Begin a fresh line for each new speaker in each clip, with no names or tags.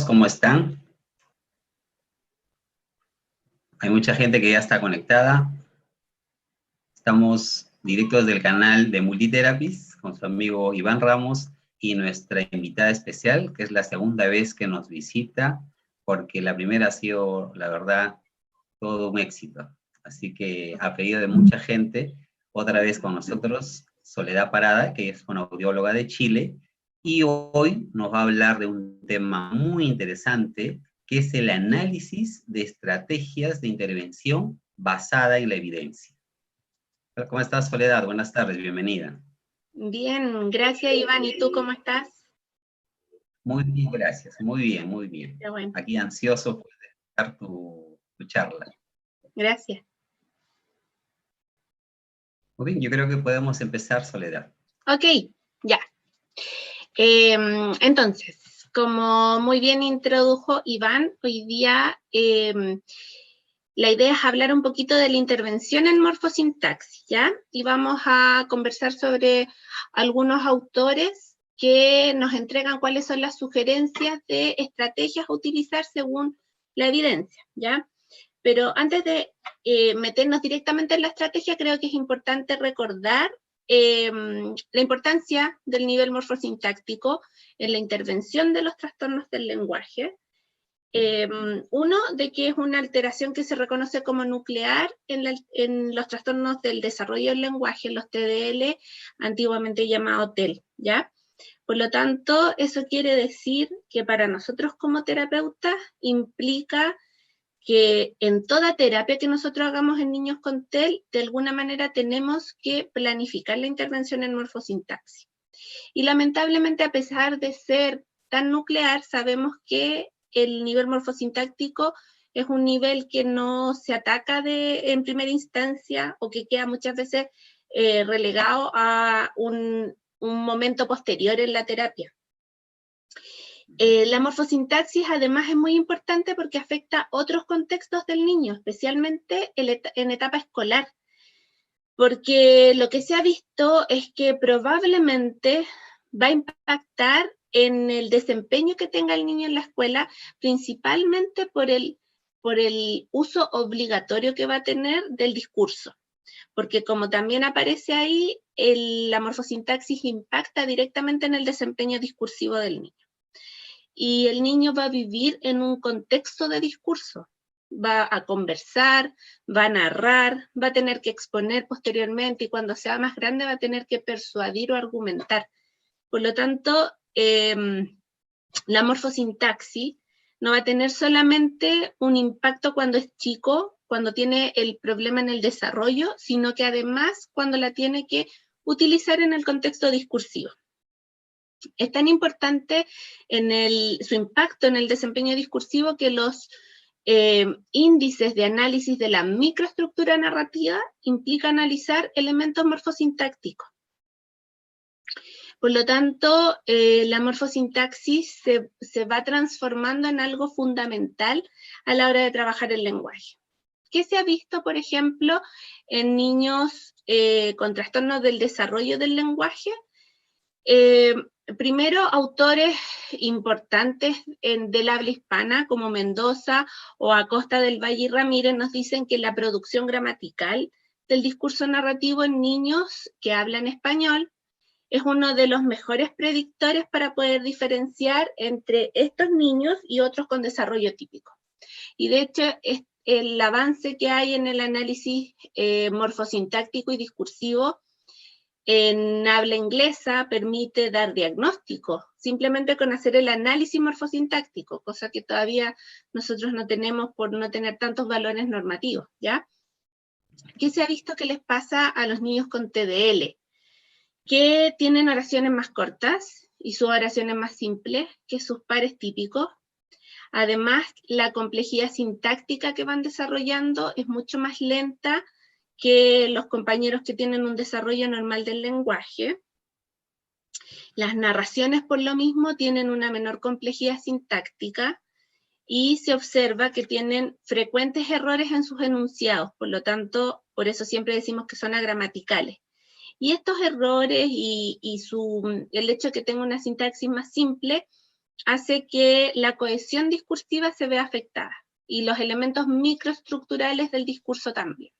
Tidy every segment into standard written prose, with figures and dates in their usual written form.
¿Cómo están? Hay mucha gente que ya está conectada. Estamos directos del canal de Multitherapies con su amigo Iván Ramos y nuestra invitada especial, que es la segunda vez que nos visita, porque la primera ha sido, la verdad, todo un éxito. Así que a pedido de mucha gente, otra vez con nosotros, Soledad Parada, que es una audióloga de Chile, y hoy nos va a hablar de un tema muy interesante, que es el análisis de estrategias de intervención basada en la evidencia. ¿Cómo estás, Soledad? Buenas tardes, bienvenida.
Bien, gracias, Iván. ¿Y tú cómo estás?
Muy bien, gracias. Muy bien, muy bien.
Qué bueno.
Aquí ansioso por escuchar tu charla.
Gracias.
Muy bien, yo creo que podemos empezar, Soledad.
Ok, ya. Entonces, como muy bien introdujo Iván, hoy día la idea es hablar un poquito de la intervención en morfosintaxis, ¿ya? Y vamos a conversar sobre algunos autores que nos entregan cuáles son las sugerencias de estrategias a utilizar según la evidencia, ¿ya? Pero antes de meternos directamente en la estrategia, creo que es importante recordar la importancia del nivel morfosintáctico en la intervención de los trastornos del lenguaje. Uno, de que es una alteración que se reconoce como nuclear en los trastornos del desarrollo del lenguaje, en los TDL, antiguamente llamado TEL, ¿ya? Por lo tanto, eso quiere decir que para nosotros como terapeutas implica que en toda terapia que nosotros hagamos en niños con TEL, de alguna manera tenemos que planificar la intervención en morfosintaxis. Y lamentablemente, a pesar de ser tan nuclear, sabemos que el nivel morfosintáctico es un nivel que no se ataca en primera instancia o que queda muchas veces relegado a un momento posterior en la terapia. La morfosintaxis además es muy importante porque afecta otros contextos del niño, especialmente en etapa escolar, porque lo que se ha visto es que probablemente va a impactar en el desempeño que tenga el niño en la escuela, principalmente por el uso obligatorio que va a tener del discurso, porque como también aparece ahí, la morfosintaxis impacta directamente en el desempeño discursivo del niño. Y el niño va a vivir en un contexto de discurso, va a conversar, va a narrar, va a tener que exponer posteriormente y cuando sea más grande va a tener que persuadir o argumentar. Por lo tanto, la morfosintaxis no va a tener solamente un impacto cuando es chico, cuando tiene el problema en el desarrollo, sino que además cuando la tiene que utilizar en el contexto discursivo. Es tan importante su impacto en el desempeño discursivo que los índices de análisis de la microestructura narrativa implica analizar elementos morfosintácticos. Por lo tanto, la morfosintaxis se va transformando en algo fundamental a la hora de trabajar el lenguaje. ¿Qué se ha visto, por ejemplo, en niños con trastornos del desarrollo del lenguaje? Primero, autores importantes del habla hispana, como Mendoza o Acosta del Valle y Ramírez, nos dicen que la producción gramatical del discurso narrativo en niños que hablan español es uno de los mejores predictores para poder diferenciar entre estos niños y otros con desarrollo típico. Y de hecho, el avance que hay en el análisis morfosintáctico y discursivo en habla inglesa permite dar diagnóstico, simplemente con hacer el análisis morfosintáctico, cosa que todavía nosotros no tenemos por no tener tantos valores normativos, ¿ya? ¿Qué se ha visto que les pasa a los niños con TDL? Que tienen oraciones más cortas y sus oraciones más simples que sus pares típicos. Además, la complejidad sintáctica que van desarrollando es mucho más lenta que los compañeros que tienen un desarrollo normal del lenguaje. Las narraciones, por lo mismo, tienen una menor complejidad sintáctica y se observa que tienen frecuentes errores en sus enunciados, por lo tanto, por eso siempre decimos que son agramaticales. Y estos errores y el hecho de que tenga una sintaxis más simple hace que la cohesión discursiva se vea afectada y los elementos microestructurales del discurso también.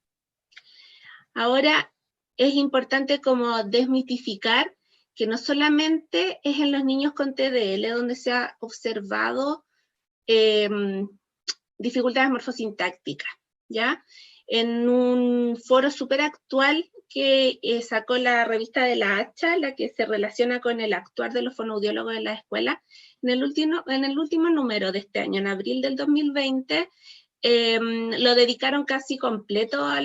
Ahora es importante como desmitificar que no solamente es en los niños con TDL donde se ha observado dificultades morfosintácticas, ¿ya? En un foro súper actual que sacó la revista de la Hacha, la que se relaciona con el actuar de los fonoaudiólogos en la escuela, en el último número de este año, en abril del 2020, lo dedicaron casi completo a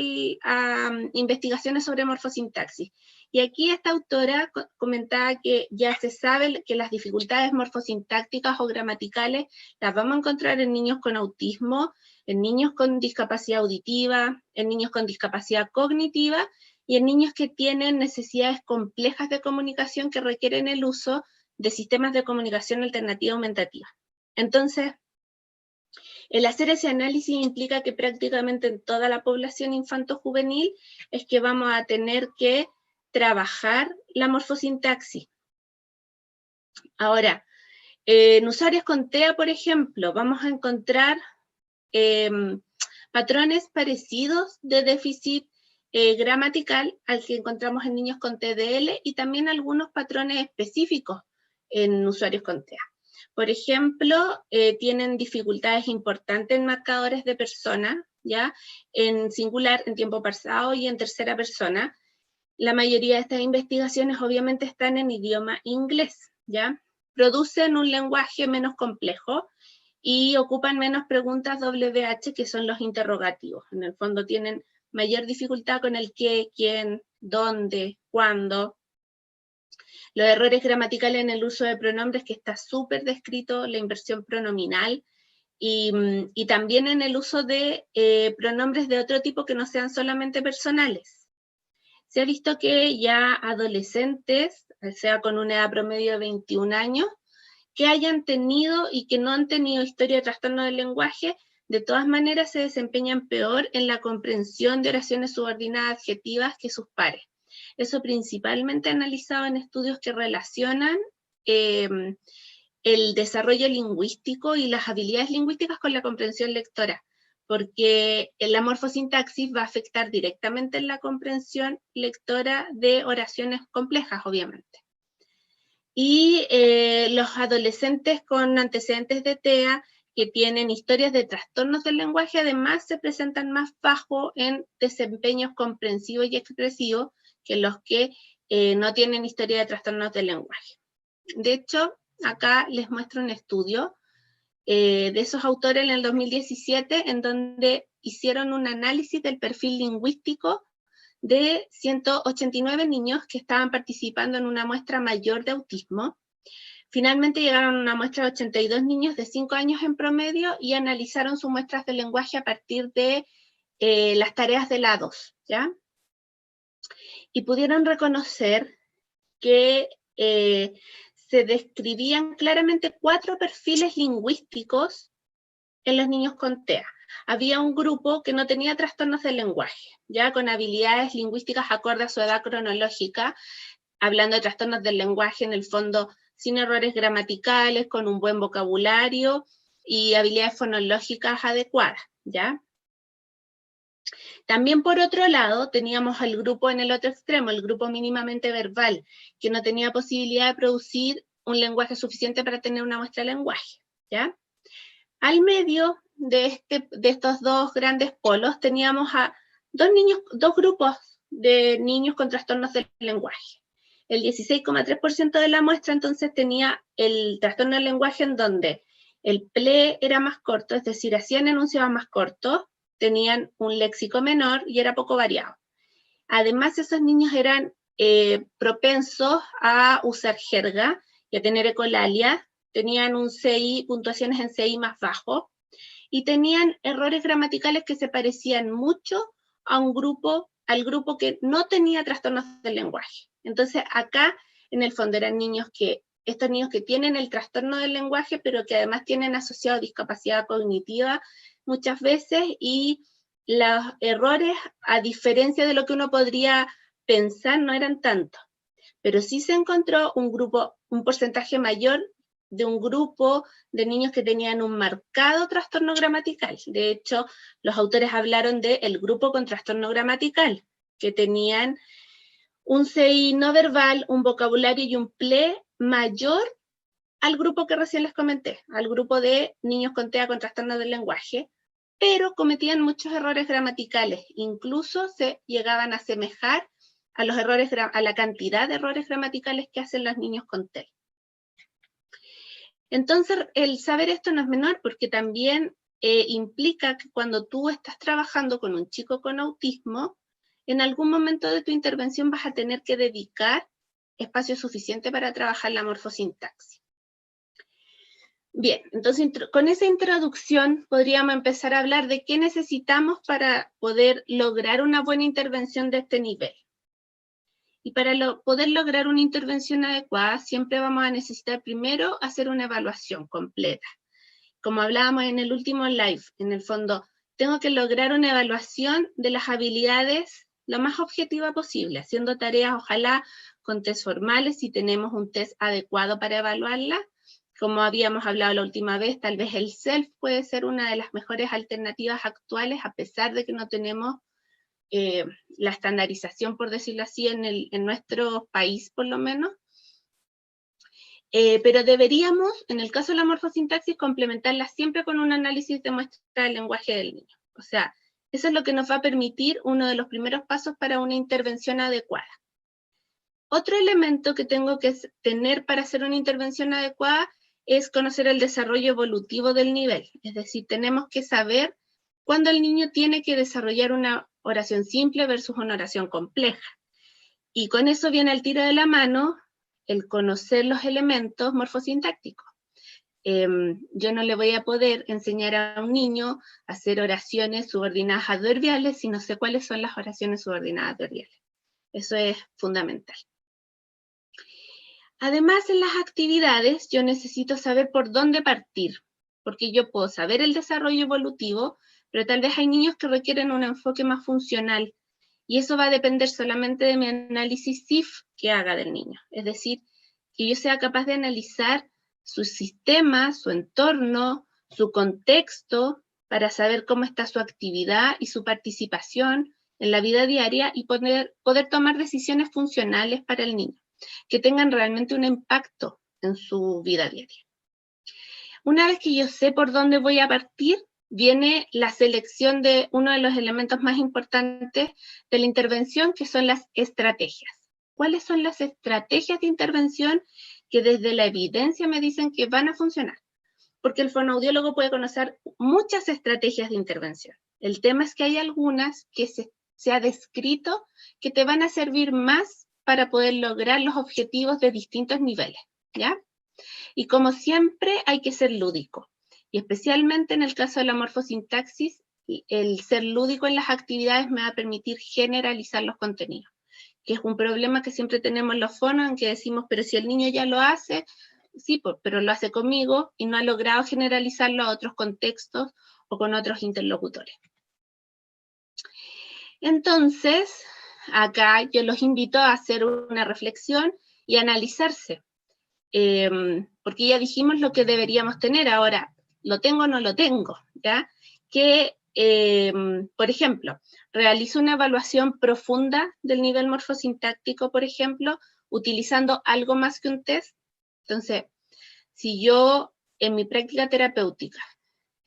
investigaciones sobre morfosintaxis. Y aquí esta autora comentaba que ya se sabe que las dificultades morfosintácticas o gramaticales las vamos a encontrar en niños con autismo, en niños con discapacidad auditiva, en niños con discapacidad cognitiva y en niños que tienen necesidades complejas de comunicación que requieren el uso de sistemas de comunicación alternativa aumentativa. Entonces, el hacer ese análisis implica que prácticamente en toda la población infanto-juvenil es que vamos a tener que trabajar la morfosintaxis. Ahora, en usuarios con TEA, por ejemplo, vamos a encontrar patrones parecidos de déficit gramatical al que encontramos en niños con TDL y también algunos patrones específicos en usuarios con TEA. Por ejemplo, tienen dificultades importantes en marcadores de persona, ¿ya? En singular, en tiempo pasado y en tercera persona. La mayoría de estas investigaciones obviamente están en idioma inglés, ¿ya? Producen un lenguaje menos complejo y ocupan menos preguntas WH, que son los interrogativos. En el fondo tienen mayor dificultad con el qué, quién, dónde, cuándo. Los errores gramaticales en el uso de pronombres, que está súper descrito, la inversión pronominal, y también en el uso de pronombres de otro tipo que no sean solamente personales. Se ha visto que ya adolescentes, o sea, con una edad promedio de 21 años, que hayan tenido y que no han tenido historia de trastorno del lenguaje, de todas maneras se desempeñan peor en la comprensión de oraciones subordinadas adjetivas que sus pares. Eso principalmente analizado en estudios que relacionan el desarrollo lingüístico y las habilidades lingüísticas con la comprensión lectora, porque la morfosintaxis va a afectar directamente en la comprensión lectora de oraciones complejas, obviamente. Y los adolescentes con antecedentes de TEA que tienen historias de trastornos del lenguaje, además se presentan más bajo en desempeños comprensivos y expresivos que los que no tienen historia de trastornos del lenguaje. De hecho, acá les muestro un estudio de esos autores en el 2017, en donde hicieron un análisis del perfil lingüístico de 189 niños que estaban participando en una muestra mayor de autismo. Finalmente llegaron a una muestra de 82 niños de 5 años en promedio y analizaron sus muestras de lenguaje a partir de las tareas de la 2, ¿ya? Y pudieron reconocer que se describían claramente 4 perfiles lingüísticos en los niños con TEA. Había un grupo que no tenía trastornos del lenguaje, ya con habilidades lingüísticas acorde a su edad cronológica, hablando de trastornos del lenguaje en el fondo sin errores gramaticales, con un buen vocabulario y habilidades fonológicas adecuadas, ¿ya? También por otro lado teníamos al grupo en el otro extremo, el grupo mínimamente verbal, que no tenía posibilidad de producir un lenguaje suficiente para tener una muestra de lenguaje, ¿ya? Al medio de estos dos grandes polos teníamos a dos grupos de niños con trastornos del lenguaje. El 16,3% de la muestra entonces tenía el trastorno del lenguaje en donde el PLE era más corto, es decir, hacían enunciados más cortos, tenían un léxico menor y era poco variado. Además, esos niños eran propensos a usar jerga y a tener ecolalia, tenían un CI, puntuaciones en CI más bajo, y tenían errores gramaticales que se parecían mucho al grupo que no tenía trastornos del lenguaje. Entonces, acá, en el fondo, eran estos niños que tienen el trastorno del lenguaje, pero que además tienen asociado discapacidad cognitiva muchas veces, y los errores, a diferencia de lo que uno podría pensar, no eran tantos. Pero sí se encontró un porcentaje mayor de un grupo de niños que tenían un marcado trastorno gramatical. De hecho, los autores hablaron del grupo con trastorno gramatical, que tenían un CI no verbal, un vocabulario y un PLE mayor al grupo que recién les comenté, al grupo de niños con TEA con trastorno del lenguaje, pero cometían muchos errores gramaticales, incluso se llegaban a asemejar a los errores, a la cantidad de errores gramaticales que hacen los niños con TEA. Entonces, el saber esto no es menor, porque también implica que cuando tú estás trabajando con un chico con autismo, en algún momento de tu intervención vas a tener que dedicar espacio suficiente para trabajar la morfosintaxis. Bien, entonces con esa introducción podríamos empezar a hablar de qué necesitamos para poder lograr una buena intervención de este nivel. Y para poder lograr una intervención adecuada, siempre vamos a necesitar primero hacer una evaluación completa. Como hablábamos en el último live, en el fondo, tengo que lograr una evaluación de las habilidades lo más objetiva posible, haciendo tareas, ojalá, con test formales, si tenemos un test adecuado para evaluarla. Como habíamos hablado la última vez, tal vez el SELF puede ser una de las mejores alternativas actuales, a pesar de que no tenemos la estandarización, por decirlo así, en nuestro país por lo menos. Pero deberíamos, en el caso de la morfosintaxis, complementarla siempre con un análisis de muestra del lenguaje del niño. O sea, eso es lo que nos va a permitir uno de los primeros pasos para una intervención adecuada. Otro elemento que tengo que tener para hacer una intervención adecuada es conocer el desarrollo evolutivo del nivel. Es decir, tenemos que saber cuándo el niño tiene que desarrollar una oración simple versus una oración compleja. Y con eso viene al tiro de la mano el conocer los elementos morfosintácticos. Yo no le voy a poder enseñar a un niño a hacer oraciones subordinadas adverbiales si no sé cuáles son las oraciones subordinadas adverbiales. Eso es fundamental. Además, en las actividades yo necesito saber por dónde partir, porque yo puedo saber el desarrollo evolutivo, pero tal vez hay niños que requieren un enfoque más funcional, y eso va a depender solamente de mi análisis SIF que haga del niño. Es decir, que yo sea capaz de analizar su sistema, su entorno, su contexto, para saber cómo está su actividad y su participación en la vida diaria y poder tomar decisiones funcionales para el niño, que tengan realmente un impacto en su vida diaria. Una vez que yo sé por dónde voy a partir, viene la selección de uno de los elementos más importantes de la intervención, que son las estrategias. ¿Cuáles son las estrategias de intervención que desde la evidencia me dicen que van a funcionar? Porque el fonoaudiólogo puede conocer muchas estrategias de intervención. El tema es que hay algunas que se ha descrito que te van a servir más para poder lograr los objetivos de distintos niveles, ¿ya? Y como siempre hay que ser lúdico. Y especialmente en el caso de la morfosintaxis, el ser lúdico en las actividades me va a permitir generalizar los contenidos, que es un problema que siempre tenemos los fonos, en que decimos, pero si el niño ya lo hace, sí, pero lo hace conmigo y no ha logrado generalizarlo a otros contextos o con otros interlocutores. Entonces, acá yo los invito a hacer una reflexión y a analizarse, porque ya dijimos lo que deberíamos tener. Ahora, ¿lo tengo o no lo tengo? ¿Ya? Que, por ejemplo, realizo una evaluación profunda del nivel morfosintáctico, por ejemplo, utilizando algo más que un test. Entonces, si yo en mi práctica terapéutica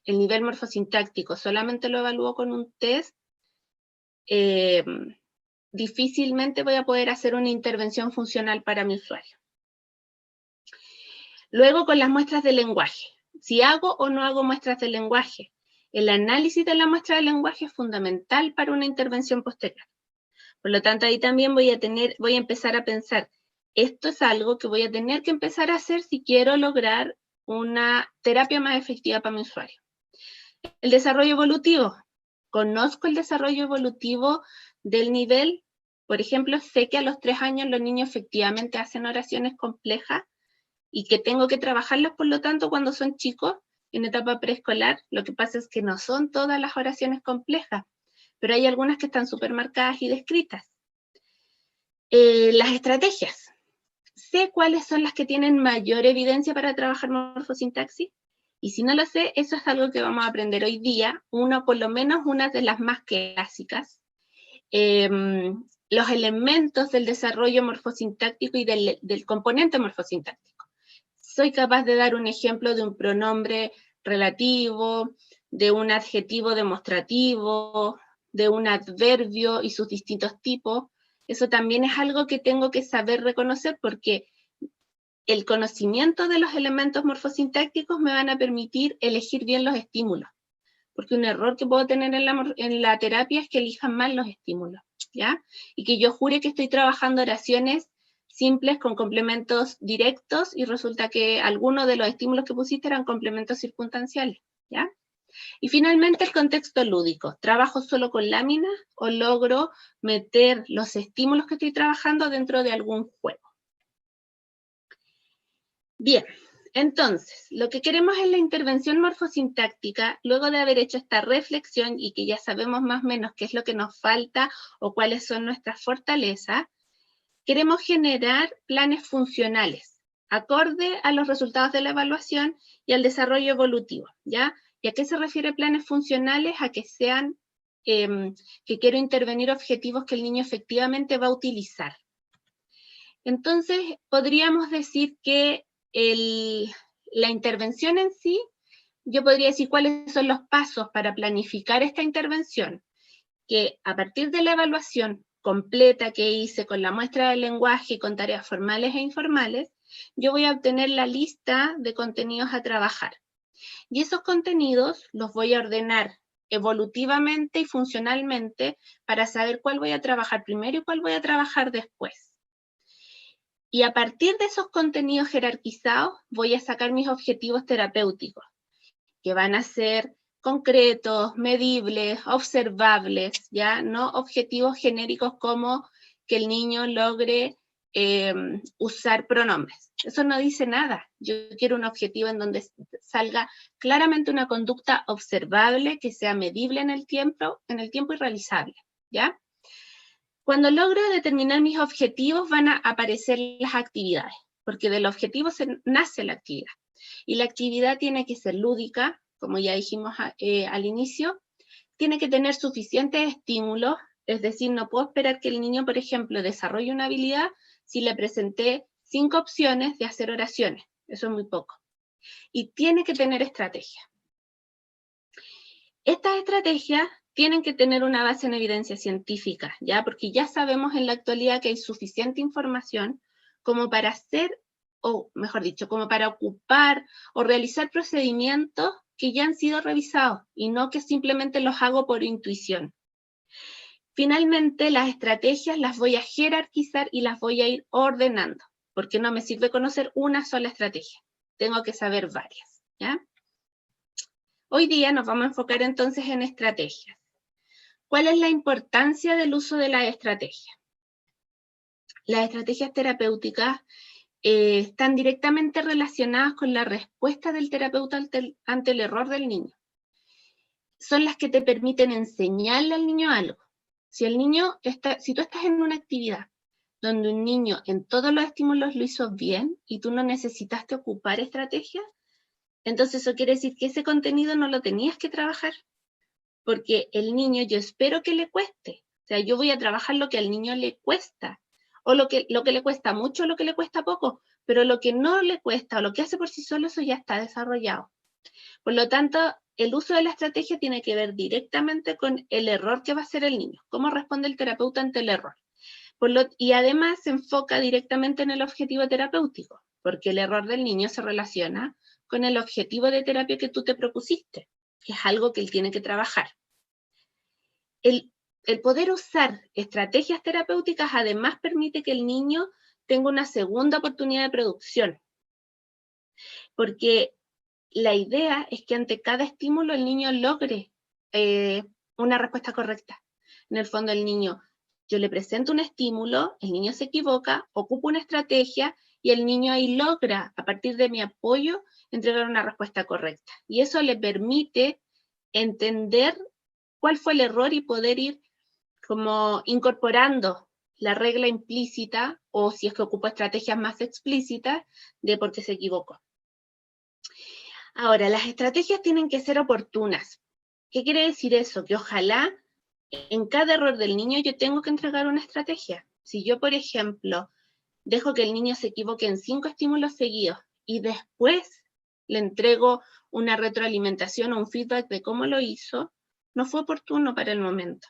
el nivel morfosintáctico solamente lo evalúo con un test, difícilmente voy a poder hacer una intervención funcional para mi usuario. Luego, con las muestras de lenguaje. Si hago o no hago muestras de lenguaje, el análisis de la muestra de lenguaje es fundamental para una intervención posterior. Por lo tanto, ahí también voy a empezar a pensar, esto es algo que voy a tener que empezar a hacer si quiero lograr una terapia más efectiva para mi usuario. El desarrollo evolutivo. Conozco el desarrollo evolutivo del nivel. Por ejemplo, sé que a los 3 años los niños efectivamente hacen oraciones complejas y que tengo que trabajarlas, por lo tanto, cuando son chicos, en etapa preescolar. Lo que pasa es que no son todas las oraciones complejas, pero hay algunas que están súper marcadas y descritas. Las estrategias. sé cuáles son las que tienen mayor evidencia para trabajar morfosintaxis, y si no lo sé, eso es algo que vamos a aprender hoy día, por lo menos una de las más clásicas. Los elementos del desarrollo morfosintáctico y del componente morfosintáctico. Soy capaz de dar un ejemplo de un pronombre relativo, de un adjetivo demostrativo, de un adverbio y sus distintos tipos. Eso también es algo que tengo que saber reconocer porque el conocimiento de los elementos morfosintácticos me van a permitir elegir bien los estímulos. Porque un error que puedo tener en la terapia es que elijan mal los estímulos, ¿ya? Y que yo jure que estoy trabajando oraciones simples con complementos directos y resulta que algunos de los estímulos que pusiste eran complementos circunstanciales, ¿ya? Y finalmente el contexto lúdico. ¿Trabajo solo con láminas o logro meter los estímulos que estoy trabajando dentro de algún juego? Bien, entonces, lo que queremos es la intervención morfosintáctica, luego de haber hecho esta reflexión y que ya sabemos más o menos qué es lo que nos falta o cuáles son nuestras fortalezas, queremos generar planes funcionales, acorde a los resultados de la evaluación y al desarrollo evolutivo, ¿ya? ¿Y a qué se refiere planes funcionales? A que sean, que quiero intervenir objetivos que el niño efectivamente va a utilizar. Entonces, podríamos decir que la intervención en sí, yo podría decir cuáles son los pasos para planificar esta intervención, que a partir de la evaluación completa que hice con la muestra del lenguaje y con tareas formales e informales, yo voy a obtener la lista de contenidos a trabajar. Y esos contenidos los voy a ordenar evolutivamente y funcionalmente para saber cuál voy a trabajar primero y cuál voy a trabajar después. Y a partir de esos contenidos jerarquizados, voy a sacar mis objetivos terapéuticos, que van a ser concretos, medibles, observables, ¿ya? No objetivos genéricos como que el niño logre usar pronombres. Eso no dice nada. Yo quiero un objetivo en donde salga claramente una conducta observable, que sea medible en el tiempo y realizable, ¿ya? Cuando logro determinar mis objetivos van a aparecer las actividades, porque del objetivo nace la actividad. Y la actividad tiene que ser lúdica, como ya dijimos al inicio, tiene que tener suficientes estímulos, es decir, no puedo esperar que el niño, por ejemplo, desarrolle una habilidad si le presenté 5 opciones de hacer oraciones, eso es muy poco. Y tiene que tener estrategia. Estas estrategias tienen que tener una base en evidencia científica, ¿ya? Porque ya sabemos en la actualidad que hay suficiente información como para hacer, o mejor dicho, como para ocupar o realizar procedimientos que ya han sido revisados y no que simplemente los hago por intuición. Finalmente, las estrategias las voy a jerarquizar y las voy a ir ordenando, porque no me sirve conocer una sola estrategia, tengo que saber varias, ¿ya? Hoy día nos vamos a enfocar entonces en estrategias. ¿Cuál es la importancia del uso de la estrategia? Las estrategias terapéuticas están directamente relacionadas con la respuesta del terapeuta ante el error del niño. Son las que te permiten enseñarle al niño algo. Si tú estás en una actividad donde un niño en todos los estímulos lo hizo bien y tú no necesitaste ocupar estrategias, entonces eso quiere decir que ese contenido no lo tenías que trabajar. Porque el niño yo espero que le cueste. O sea, yo voy a trabajar lo que al niño le cuesta. O lo que le cuesta mucho o lo que le cuesta poco. Pero lo que no le cuesta o lo que hace por sí solo, eso ya está desarrollado. Por lo tanto, el uso de la estrategia tiene que ver directamente con el error que va a hacer el niño. Cómo responde el terapeuta ante el error. Y además se enfoca directamente en el objetivo terapéutico. Porque el error del niño se relaciona con el objetivo de terapia que tú te propusiste, que es algo que él tiene que trabajar. El poder usar estrategias terapéuticas además permite que el niño tenga una segunda oportunidad de producción. Porque la idea es que ante cada estímulo el niño logre una respuesta correcta. En el fondo yo le presento un estímulo, el niño se equivoca, ocupa una estrategia y el niño ahí logra, a partir de mi apoyo, entregar una respuesta correcta. Y eso le permite entender cuál fue el error y poder ir como incorporando la regla implícita, o si es que ocupo estrategias más explícitas, de por qué se equivocó. Ahora, las estrategias tienen que ser oportunas. ¿Qué quiere decir eso? Que ojalá en cada error del niño yo tengo que entregar una estrategia. Si yo, por ejemplo, dejo que el niño se equivoque en 5 estímulos seguidos y después le entrego una retroalimentación o un feedback de cómo lo hizo, no fue oportuno para el momento.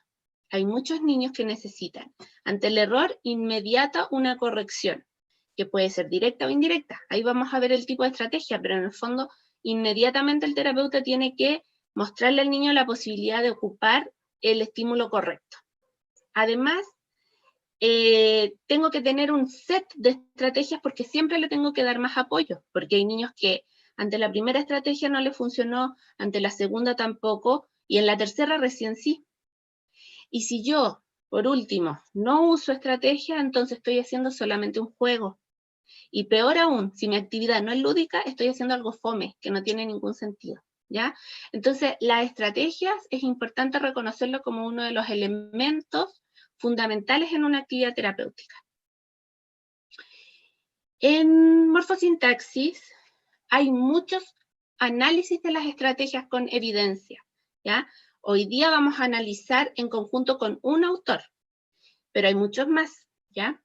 Hay muchos niños que necesitan, ante el error, inmediata una corrección, que puede ser directa o indirecta. Ahí vamos a ver el tipo de estrategia, pero en el fondo, inmediatamente el terapeuta tiene que mostrarle al niño la posibilidad de ocupar el estímulo correcto. Además, tengo que tener un set de estrategias porque siempre le tengo que dar más apoyo, porque hay niños que ante la primera estrategia no le funcionó, ante la segunda tampoco, y en la tercera recién sí. Y si yo, por último, no uso estrategia, entonces estoy haciendo solamente un juego. Y peor aún, si mi actividad no es lúdica, estoy haciendo algo fome, que no tiene ningún sentido, ¿ya? Entonces, las estrategias es importante reconocerlo como uno de los elementos fundamentales en una actividad terapéutica. En morfosintaxis hay muchos análisis de las estrategias con evidencia, ¿ya? Hoy día vamos a analizar en conjunto con un autor, pero hay muchos más, ¿ya?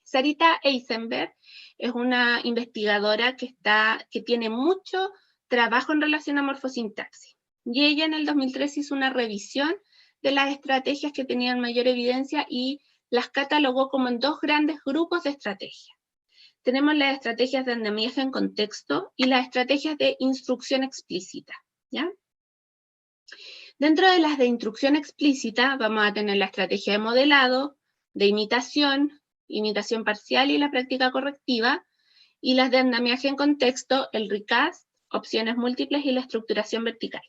Sarita Eisenberg es una investigadora que tiene mucho trabajo en relación a morfosintaxis. Y ella en el 2003 hizo una revisión de las estrategias que tenían mayor evidencia y las catalogó como en 2 grandes grupos de estrategias. Tenemos las estrategias de andamiaje en contexto y las estrategias de instrucción explícita, ¿ya? Dentro de las de instrucción explícita vamos a tener la estrategia de modelado, de imitación parcial y la práctica correctiva, y las de andamiaje en contexto, el recast, opciones múltiples y la estructuración vertical.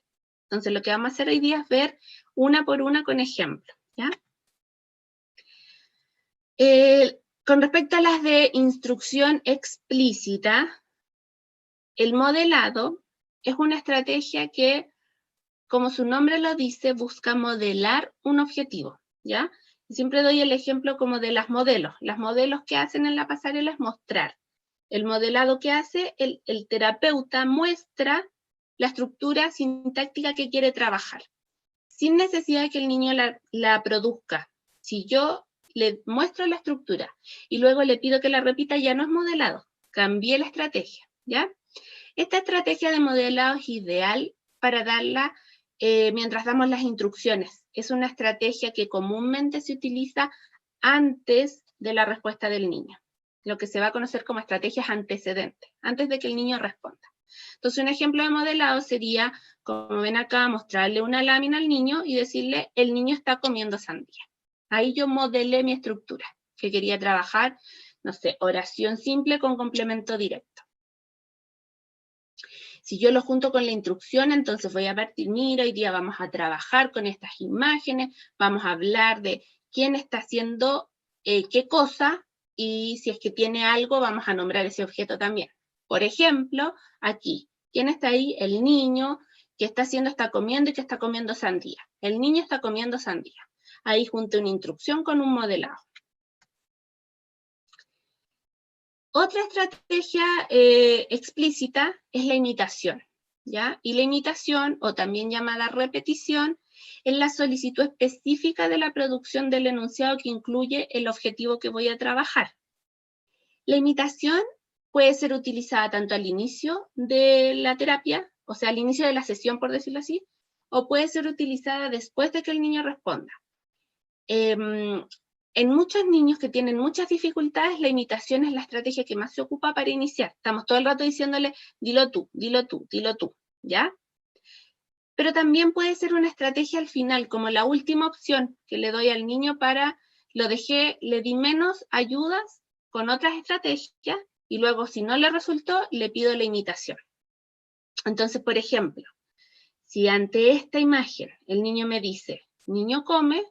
Entonces lo que vamos a hacer hoy día es ver una por una con ejemplo, ¿ya? Con respecto a las de instrucción explícita, el modelado es una estrategia que, como su nombre lo dice, busca modelar un objetivo, ¿ya? Siempre doy el ejemplo como de las modelos. Las modelos que hacen en la pasarela es mostrar. El modelado que hace, el terapeuta muestra la estructura sintáctica que quiere trabajar, sin necesidad de que el niño la produzca. Si yo le muestro la estructura y luego le pido que la repita, ya no es modelado, cambié la estrategia, ¿ya? Esta estrategia de modelado es ideal para darla mientras damos las instrucciones. Es una estrategia que comúnmente se utiliza antes de la respuesta del niño, lo que se va a conocer como estrategias antecedentes, antes de que el niño responda. Entonces, un ejemplo de modelado sería, como ven acá, mostrarle una lámina al niño y decirle, el niño está comiendo sandía. Ahí yo modelé mi estructura, que quería trabajar, no sé, oración simple con complemento directo. Si yo lo junto con la instrucción, entonces voy a partir, mira, hoy día vamos a trabajar con estas imágenes, vamos a hablar de quién está haciendo qué cosa, y si es que tiene algo, vamos a nombrar ese objeto también. Por ejemplo, aquí, ¿quién está ahí? El niño, que está haciendo, está comiendo y que está comiendo sandía. El niño está comiendo sandía. Ahí junto una instrucción con un modelado. Otra estrategia explícita es la imitación, ¿ya? Y la imitación, o también llamada repetición, es la solicitud específica de la producción del enunciado que incluye el objetivo que voy a trabajar. La imitación puede ser utilizada tanto al inicio de la terapia, o sea, al inicio de la sesión, por decirlo así, o puede ser utilizada después de que el niño responda. En muchos niños que tienen muchas dificultades, la imitación es la estrategia que más se ocupa para iniciar. Estamos todo el rato diciéndole, dilo tú, dilo tú, dilo tú, ¿ya? Pero también puede ser una estrategia al final, como la última opción que le doy al niño para, le di menos ayudas con otras estrategias, y luego si no le resultó, le pido la imitación. Entonces, por ejemplo, si ante esta imagen el niño me dice, niño come,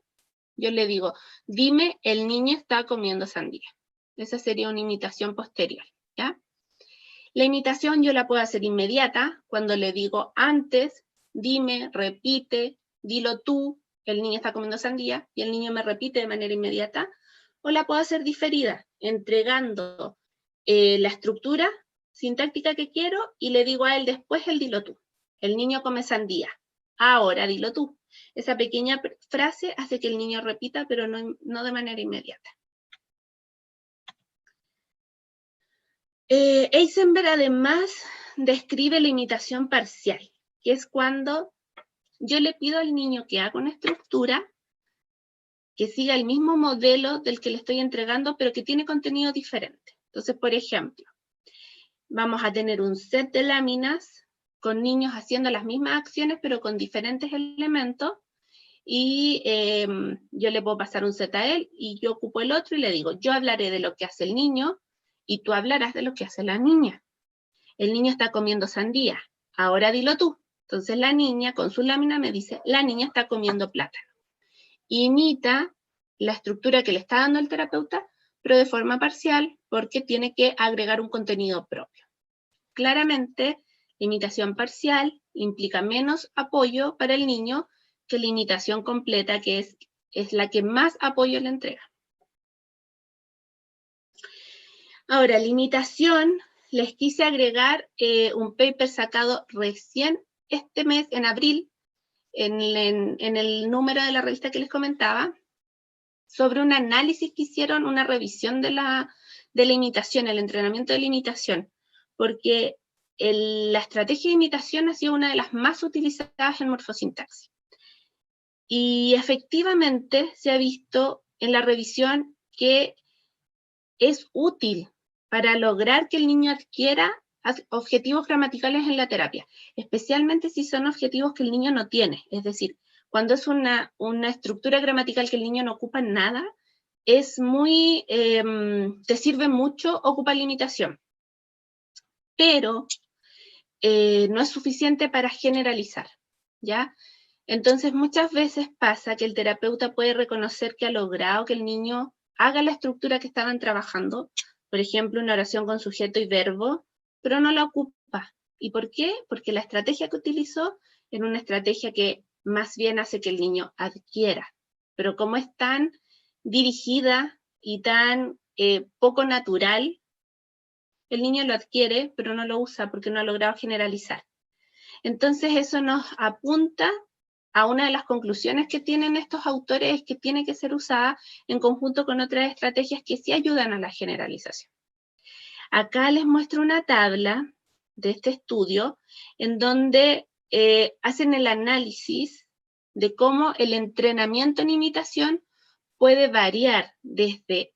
yo le digo, dime, el niño está comiendo sandía. Esa sería una imitación posterior, ¿ya? La imitación yo la puedo hacer inmediata, cuando le digo antes, dime, repite, dilo tú, el niño está comiendo sandía, y el niño me repite de manera inmediata. o la puedo hacer diferida, entregando la estructura sintáctica que quiero y le digo a él después el dilo tú. El niño come sandía. Ahora dilo tú. Esa pequeña frase hace que el niño repita, pero no de manera inmediata. Eisenberg además describe la imitación parcial, que es cuando yo le pido al niño que haga una estructura que siga el mismo modelo del que le estoy entregando, pero que tiene contenido diferente. Entonces, por ejemplo, vamos a tener un set de láminas con niños haciendo las mismas acciones, pero con diferentes elementos, y yo le puedo pasar un set a él, y yo ocupo el otro y le digo, yo hablaré de lo que hace el niño, y tú hablarás de lo que hace la niña. El niño está comiendo sandía, ahora dilo tú. Entonces la niña con su lámina me dice, la niña está comiendo plátano. Imita la estructura que le está dando el terapeuta, pero de forma parcial, porque tiene que agregar un contenido propio. Claramente, la imitación parcial implica menos apoyo para el niño que la imitación completa, que es la que más apoyo le entrega. Ahora, la imitación, les quise agregar un paper sacado recién este mes, en abril, en el número de la revista que les comentaba, sobre un análisis que hicieron, una revisión de la imitación, el entrenamiento de la imitación, porque la estrategia de imitación ha sido una de las más utilizadas en morfosintaxis. Y efectivamente se ha visto en la revisión que es útil para lograr que el niño adquiera objetivos gramaticales en la terapia, especialmente si son objetivos que el niño no tiene. Es decir, cuando es una estructura gramatical que el niño no ocupa en nada, es muy, te sirve mucho ocupar la imitación. Pero no es suficiente para generalizar, ¿ya? Entonces muchas veces pasa que el terapeuta puede reconocer que ha logrado que el niño haga la estructura que estaban trabajando, por ejemplo, una oración con sujeto y verbo, pero no la ocupa. ¿Y por qué? Porque la estrategia que utilizó era una estrategia que más bien hace que el niño adquiera. Pero como es tan dirigida y tan poco natural, el niño lo adquiere, pero no lo usa porque no ha logrado generalizar. Entonces eso nos apunta a una de las conclusiones que tienen estos autores, es que tiene que ser usada en conjunto con otras estrategias que sí ayudan a la generalización. Acá les muestro una tabla de este estudio en donde hacen el análisis de cómo el entrenamiento en imitación puede variar desde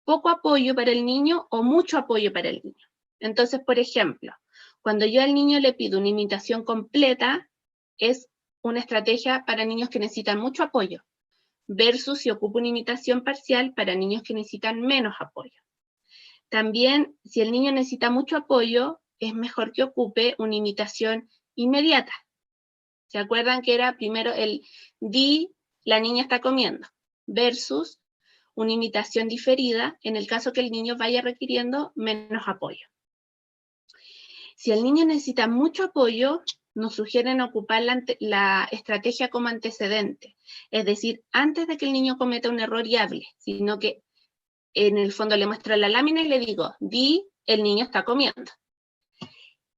poco apoyo para el niño o mucho apoyo para el niño. Entonces, por ejemplo, cuando yo al niño le pido una imitación completa, es una estrategia para niños que necesitan mucho apoyo, versus si ocupo una imitación parcial para niños que necesitan menos apoyo. También, si el niño necesita mucho apoyo, es mejor que ocupe una imitación inmediata. ¿Se acuerdan que era primero el di, la niña está comiendo, versus una imitación diferida en el caso que el niño vaya requiriendo menos apoyo? Si el niño necesita mucho apoyo, nos sugieren ocupar la estrategia como antecedente, es decir, antes de que el niño cometa un error y hable, sino que en el fondo le muestro la lámina y le digo, di, el niño está comiendo.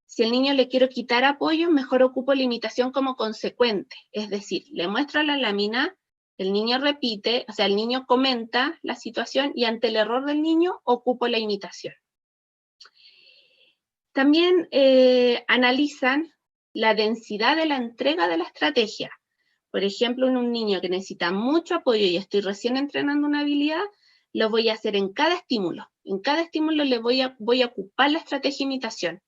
Si el niño le quiero quitar apoyo, mejor ocupo la imitación como consecuente, es decir, le muestro la lámina, el niño repite, o sea, el niño comenta la situación y ante el error del niño ocupo la imitación. También analizan la densidad de la entrega de la estrategia. Por ejemplo, en un niño que necesita mucho apoyo y estoy recién entrenando una habilidad, lo voy a hacer en cada estímulo. En cada estímulo le voy a ocupar la estrategia imitación.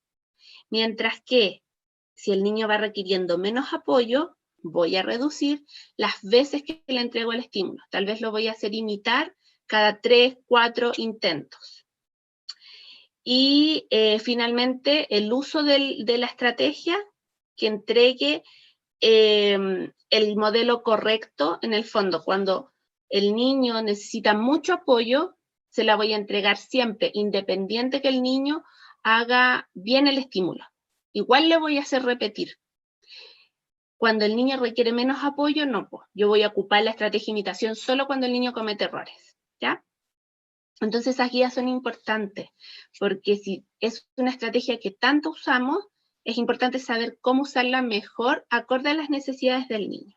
Mientras que si el niño va requiriendo menos apoyo, voy a reducir las veces que le entrego el estímulo. Tal vez lo voy a hacer imitar cada 3, 4 intentos. Y finalmente, el uso de la estrategia que entregue el modelo correcto. En el fondo, cuando el niño necesita mucho apoyo, se la voy a entregar siempre, independiente que el niño haga bien el estímulo. Igual le voy a hacer repetir. Cuando el niño requiere menos apoyo, no, yo voy a ocupar la estrategia de imitación solo cuando el niño comete errores, ¿ya? Entonces esas guías son importantes, porque si es una estrategia que tanto usamos, es importante saber cómo usarla mejor acorde a las necesidades del niño.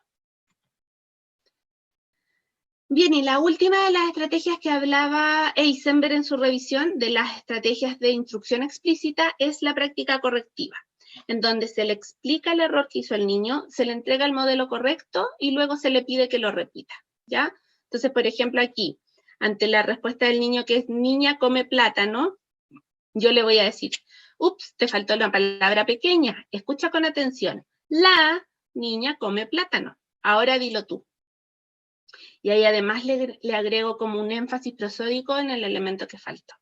Bien, y la última de las estrategias que hablaba Eisenberg en su revisión de las estrategias de instrucción explícita es la práctica correctiva, en donde se le explica el error que hizo el niño, se le entrega el modelo correcto y luego se le pide que lo repita, ¿ya? Entonces, por ejemplo, aquí, ante la respuesta del niño que es niña come plátano, yo le voy a decir, ups, te faltó una palabra pequeña, escucha con atención. La niña come plátano, ahora dilo tú. Y ahí además le agrego como un énfasis prosódico en el elemento que faltó.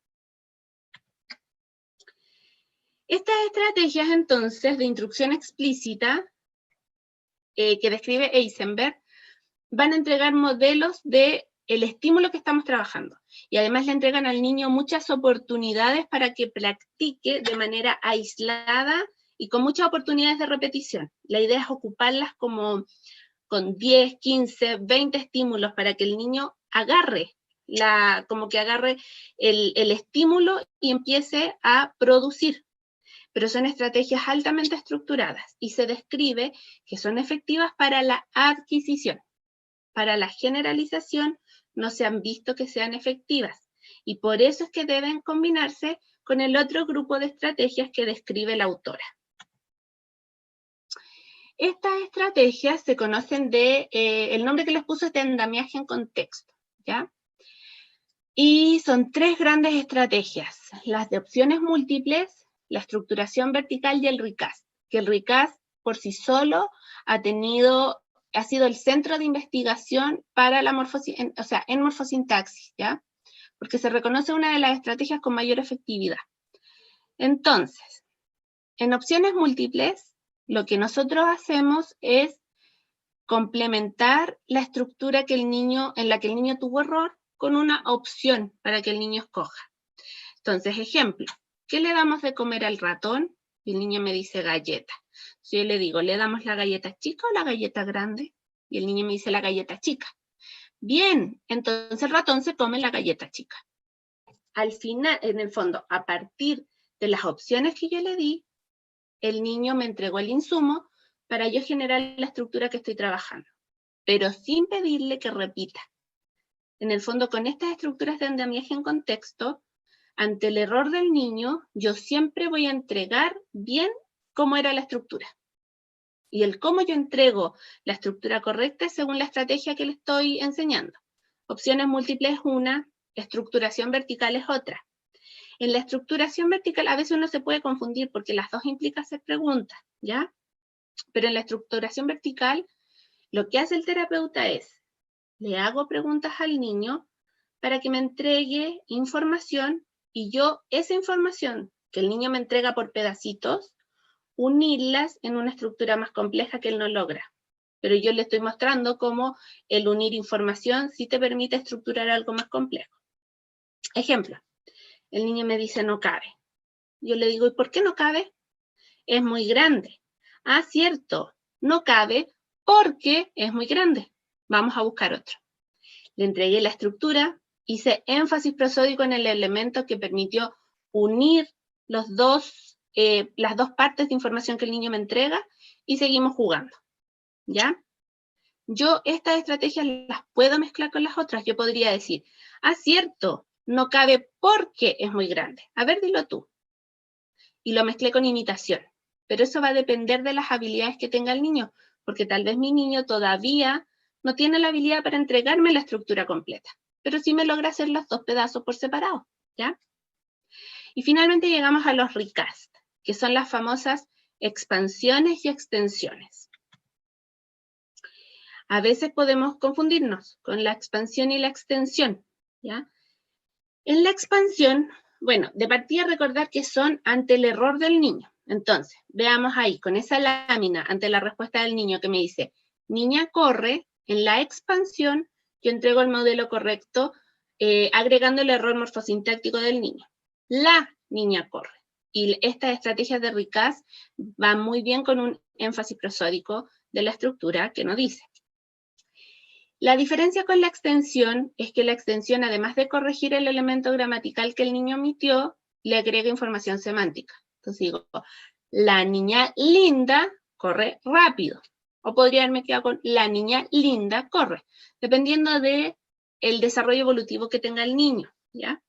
Estas estrategias entonces de instrucción explícita que describe Eisenberg van a entregar modelos de el estímulo que estamos trabajando. Y además le entregan al niño muchas oportunidades para que practique de manera aislada y con muchas oportunidades de repetición. La idea es ocuparlas como con 10, 15, 20 estímulos para que el niño agarre, como que agarre el estímulo y empiece a producir. Pero son estrategias altamente estructuradas y se describe que son efectivas para la adquisición. Para la generalización no se han visto que sean efectivas y por eso es que deben combinarse con el otro grupo de estrategias que describe la autora. Estas estrategias se conocen el nombre que les puso es de andamiaje en contexto, ¿ya? Y son 3 grandes estrategias, las de opciones múltiples, la estructuración vertical y el recast, que el recast por sí solo ha sido el centro de investigación para la en morfosintaxis, ¿ya? Porque se reconoce una de las estrategias con mayor efectividad. Entonces, en opciones múltiples, lo que nosotros hacemos es complementar la estructura en la que el niño tuvo error con una opción para que el niño escoja. Entonces, ejemplo, ¿qué le damos de comer al ratón? Y el niño me dice galleta. Entonces yo le digo, ¿le damos la galleta chica o la galleta grande? Y el niño me dice la galleta chica. Bien, entonces el ratón se come la galleta chica. Al final, en el fondo, a partir de las opciones que yo le di, el niño me entregó el insumo para yo generar la estructura que estoy trabajando, pero sin pedirle que repita. En el fondo, con estas estructuras de andamiaje en contexto, ante el error del niño, yo siempre voy a entregar bien cómo era la estructura. Y el cómo yo entrego la estructura correcta es según la estrategia que le estoy enseñando. Opciones múltiples es una, estructuración vertical es otra. En la estructuración vertical a veces uno se puede confundir porque las dos implican hacer preguntas, ¿ya? Pero en la estructuración vertical, lo que hace el terapeuta es, le hago preguntas al niño para que me entregue información y yo esa información que el niño me entrega por pedacitos, unirlas en una estructura más compleja que él no logra. Pero yo le estoy mostrando cómo el unir información sí te permite estructurar algo más complejo. Ejemplo, el niño me dice no cabe. Yo le digo, ¿y por qué no cabe? Es muy grande. Ah, cierto, no cabe porque es muy grande. Vamos a buscar otro. Le entregué la estructura, hice énfasis prosódico en el elemento que permitió unir las dos partes de información que el niño me entrega y seguimos jugando, ¿ya? Yo estas estrategias las puedo mezclar con las otras. Yo podría decir, ah, cierto, no cabe porque es muy grande. A ver, dilo tú. Y lo mezclé con imitación. Pero eso va a depender de las habilidades que tenga el niño, porque tal vez mi niño todavía no tiene la habilidad para entregarme la estructura completa, pero sí me logra hacer los 2 pedazos por separado, ¿ya? Y finalmente llegamos a los recast, que son las famosas expansiones y extensiones. A veces podemos confundirnos con la expansión y la extensión, ¿ya? En la expansión, bueno, de partida recordar que son ante el error del niño. Entonces, veamos ahí, con esa lámina, ante la respuesta del niño que me dice, niña corre, en la expansión yo entrego el modelo correcto agregando el error morfosintáctico del niño. La niña corre. Y estas estrategias de recast van muy bien con un énfasis prosódico de la estructura que nos dice. La diferencia con la extensión es que la extensión, además de corregir el elemento gramatical que el niño omitió, le agrega información semántica. Entonces digo, la niña linda corre rápido. O podría haberme quedado con la niña linda corre, dependiendo de el desarrollo evolutivo que tenga el niño, ¿ya?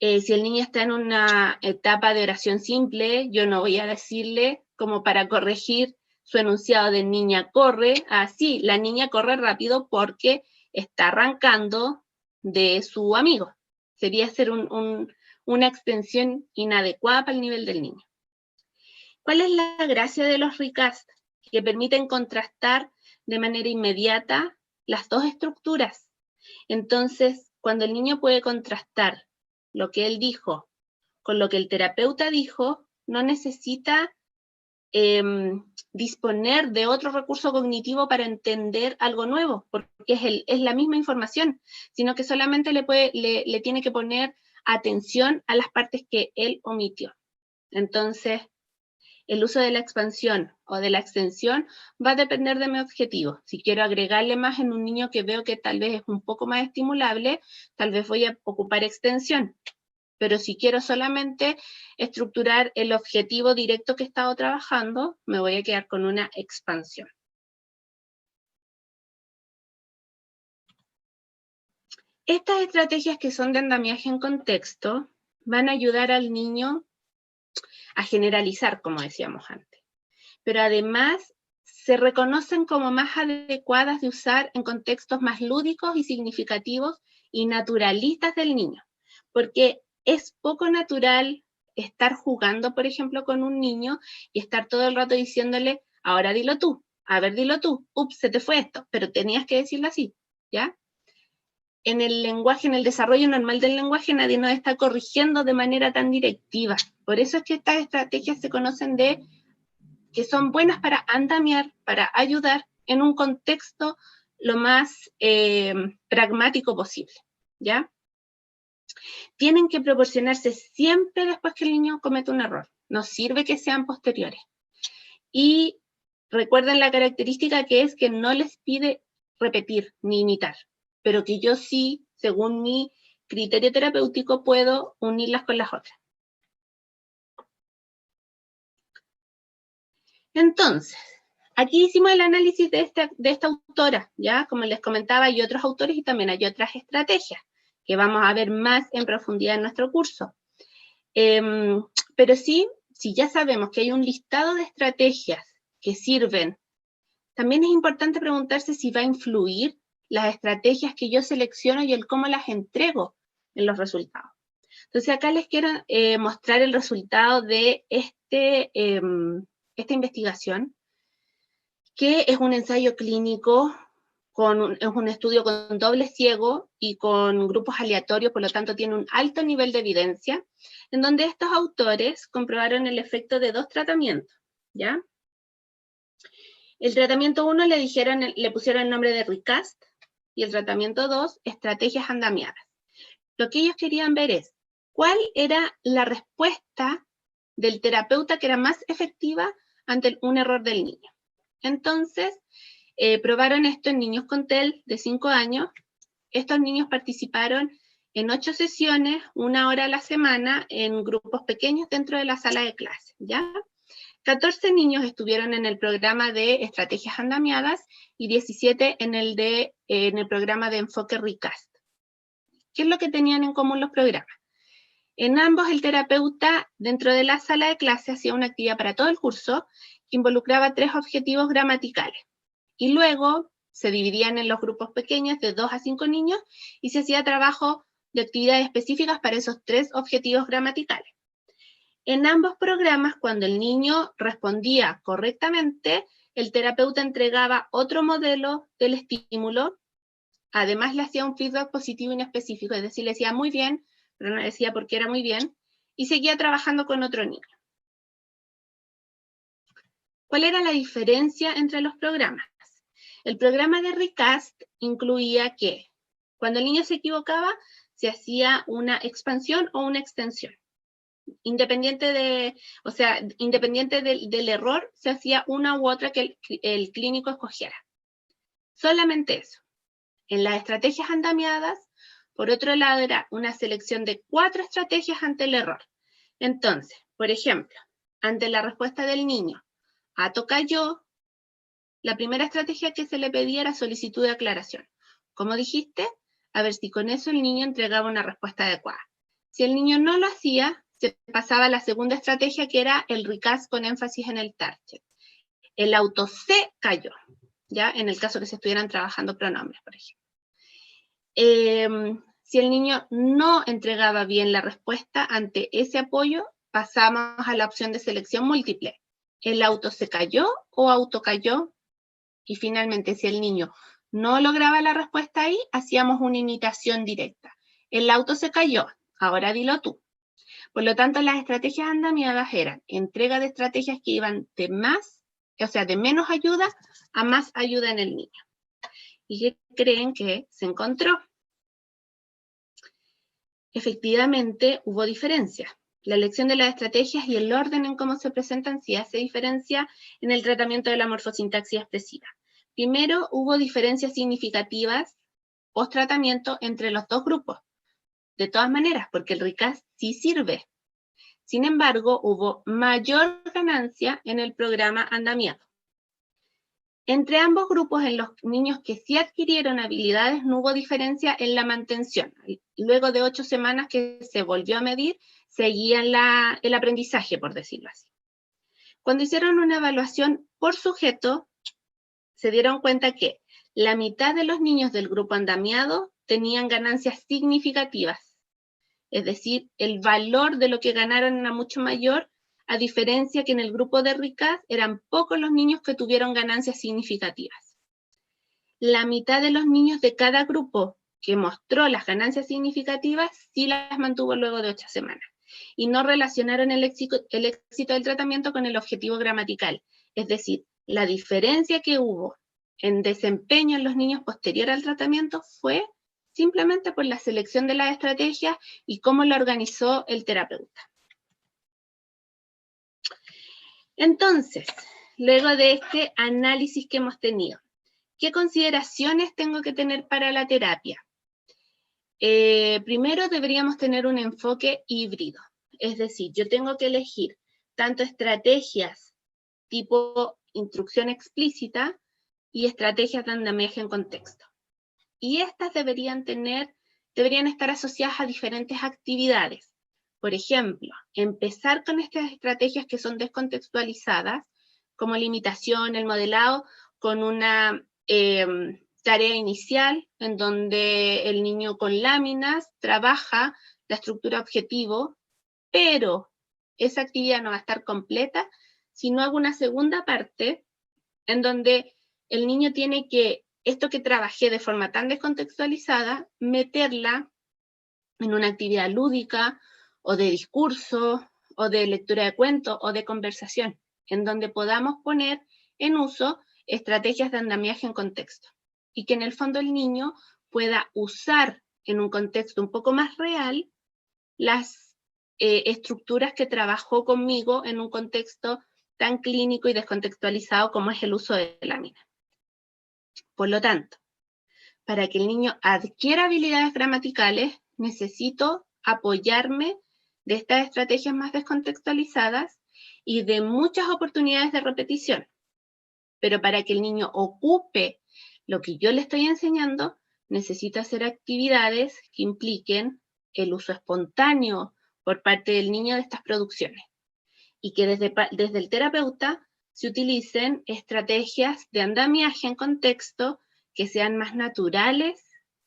Si el niño está en una etapa de oración simple, yo no voy a decirle como para corregir su enunciado de niña corre, así, la niña corre rápido porque está arrancando de su amigo. Sería ser una extensión inadecuada para el nivel del niño. ¿Cuál es la gracia de los recast? Que permiten contrastar de manera inmediata las dos estructuras. Entonces, cuando el niño puede contrastar lo que él dijo con lo que el terapeuta dijo, no necesita disponer de otro recurso cognitivo para entender algo nuevo, porque es la misma información, sino que solamente le tiene que poner atención a las partes que él omitió. Entonces, el uso de la expansión o de la extensión va a depender de mi objetivo. Si quiero agregarle más en un niño que veo que tal vez es un poco más estimulable, tal vez voy a ocupar extensión. Pero si quiero solamente estructurar el objetivo directo que he estado trabajando, me voy a quedar con una expansión. Estas estrategias que son de andamiaje en contexto van a ayudar al niño a generalizar, como decíamos antes. Pero además se reconocen como más adecuadas de usar en contextos más lúdicos y significativos y naturalistas del niño. Porque es poco natural estar jugando, por ejemplo, con un niño y estar todo el rato diciéndole, ahora dilo tú, a ver, dilo tú, ups, se te fue esto, pero tenías que decirlo así, ¿ya? En el lenguaje, en el desarrollo normal del lenguaje, nadie nos está corrigiendo de manera tan directiva. Por eso es que estas estrategias se conocen que son buenas para andamiar, para ayudar en un contexto lo más pragmático posible, ¿ya? Tienen que proporcionarse siempre después que el niño comete un error. No sirve que sean posteriores. Y recuerden la característica que es que no les pide repetir ni imitar, pero que yo sí, según mi criterio terapéutico, puedo unirlas con las otras. Entonces, aquí hicimos el análisis de esta autora, ¿ya? Como les comentaba, hay otros autores y también hay otras estrategias que vamos a ver más en profundidad en nuestro curso. Pero sí, si ya sabemos que hay un listado de estrategias que sirven, también es importante preguntarse si va a influir las estrategias que yo selecciono y el cómo las entrego en los resultados. Entonces acá les quiero mostrar el resultado de esta investigación, que es un ensayo clínico, es un estudio con doble ciego y con grupos aleatorios, por lo tanto tiene un alto nivel de evidencia, en donde estos autores comprobaron el efecto de dos tratamientos, ¿ya? El tratamiento 1 le pusieron el nombre de recast, y el tratamiento 2, estrategias andamiadas. Lo que ellos querían ver es, ¿cuál era la respuesta del terapeuta que era más efectiva ante un error del niño? Entonces, probaron esto en niños con TEL de 5 años. Estos niños participaron en 8 sesiones, 1 hora a la semana, en grupos pequeños dentro de la sala de clase, ¿ya? 14 niños estuvieron en el programa de estrategias andamiadas y 17 en el programa de enfoque recast. ¿Qué es lo que tenían en común los programas? En ambos, el terapeuta dentro de la sala de clase hacía una actividad para todo el curso que involucraba 3 objetivos gramaticales. Y luego se dividían en los grupos pequeños de 2 a 5 niños y se hacía trabajo de actividades específicas para esos 3 objetivos gramaticales. En ambos programas, cuando el niño respondía correctamente, el terapeuta entregaba otro modelo del estímulo. Además, le hacía un feedback positivo y inespecífico, es decir, le decía muy bien, pero no le decía por qué era muy bien, y seguía trabajando con otro niño. ¿Cuál era la diferencia entre los programas? El programa de recast incluía que cuando el niño se equivocaba, se hacía una expansión o una extensión. Independiente del error, se hacía una u otra que el clínico escogiera. Solamente eso. En las estrategias andamiadas, por otro lado, era una selección de 4 estrategias ante el error. Entonces, por ejemplo, ante la respuesta del niño, Ato cayó, la primera estrategia que se le pedía era solicitud de aclaración. Como dijiste, a ver si con eso el niño entregaba una respuesta adecuada. Si el niño no lo hacía, se pasaba a la segunda estrategia, que era el recast con énfasis en el target. El auto se cayó, ¿ya? En el caso que se estuvieran trabajando pronombres, por ejemplo. Si el niño no entregaba bien la respuesta ante ese apoyo, pasamos a la opción de selección múltiple. El auto se cayó o autocayó. Y finalmente, si el niño no lograba la respuesta ahí, hacíamos una imitación directa. El auto se cayó, ahora dilo tú. Por lo tanto, las estrategias andamiadas eran entrega de estrategias que iban de de menos ayuda a más ayuda en el niño. ¿Y qué creen que se encontró? Efectivamente, hubo diferencias. La elección de las estrategias y el orden en cómo se presentan sí hace diferencia en el tratamiento de la morfosintaxis expresiva. Primero, hubo diferencias significativas post-tratamiento entre los dos grupos. De todas maneras, porque el recast sí sirve. Sin embargo, hubo mayor ganancia en el programa andamiado. Entre ambos grupos, en los niños que sí adquirieron habilidades, no hubo diferencia en la mantención. Luego de 8 semanas que se volvió a medir, seguían el aprendizaje, por decirlo así. Cuando hicieron una evaluación por sujeto, se dieron cuenta que la mitad de los niños del grupo andamiado tenían ganancias significativas. Es decir, el valor de lo que ganaron era mucho mayor, a diferencia que en el grupo de recast eran pocos los niños que tuvieron ganancias significativas. La mitad de los niños de cada grupo que mostró las ganancias significativas sí las mantuvo luego de 8 semanas. Y no relacionaron el éxito del tratamiento con el objetivo gramatical. Es decir, la diferencia que hubo en desempeño en los niños posterior al tratamiento fue simplemente por la selección de las estrategias y cómo la organizó el terapeuta. Entonces, luego de este análisis que hemos tenido, ¿qué consideraciones tengo que tener para la terapia? Primero deberíamos tener un enfoque híbrido, es decir, yo tengo que elegir tanto estrategias tipo instrucción explícita y estrategias de andamiaje en contexto. Y estas deberían estar asociadas a diferentes actividades. Por ejemplo, empezar con estas estrategias que son descontextualizadas, como la imitación, el modelado, con una tarea inicial en donde el niño con láminas trabaja la estructura objetivo, pero esa actividad no va a estar completa si no hago una segunda parte en donde el niño tiene que, esto que trabajé de forma tan descontextualizada, meterla en una actividad lúdica o de discurso o de lectura de cuentos o de conversación, en donde podamos poner en uso estrategias de andamiaje en contexto y que en el fondo el niño pueda usar en un contexto un poco más real las estructuras que trabajó conmigo en un contexto tan clínico y descontextualizado como es el uso de láminas. Por lo tanto, para que el niño adquiera habilidades gramaticales, necesito apoyarme de estas estrategias más descontextualizadas y de muchas oportunidades de repetición. Pero para que el niño ocupe lo que yo le estoy enseñando, necesito hacer actividades que impliquen el uso espontáneo por parte del niño de estas producciones. Y que desde el terapeuta se utilicen estrategias de andamiaje en contexto que sean más naturales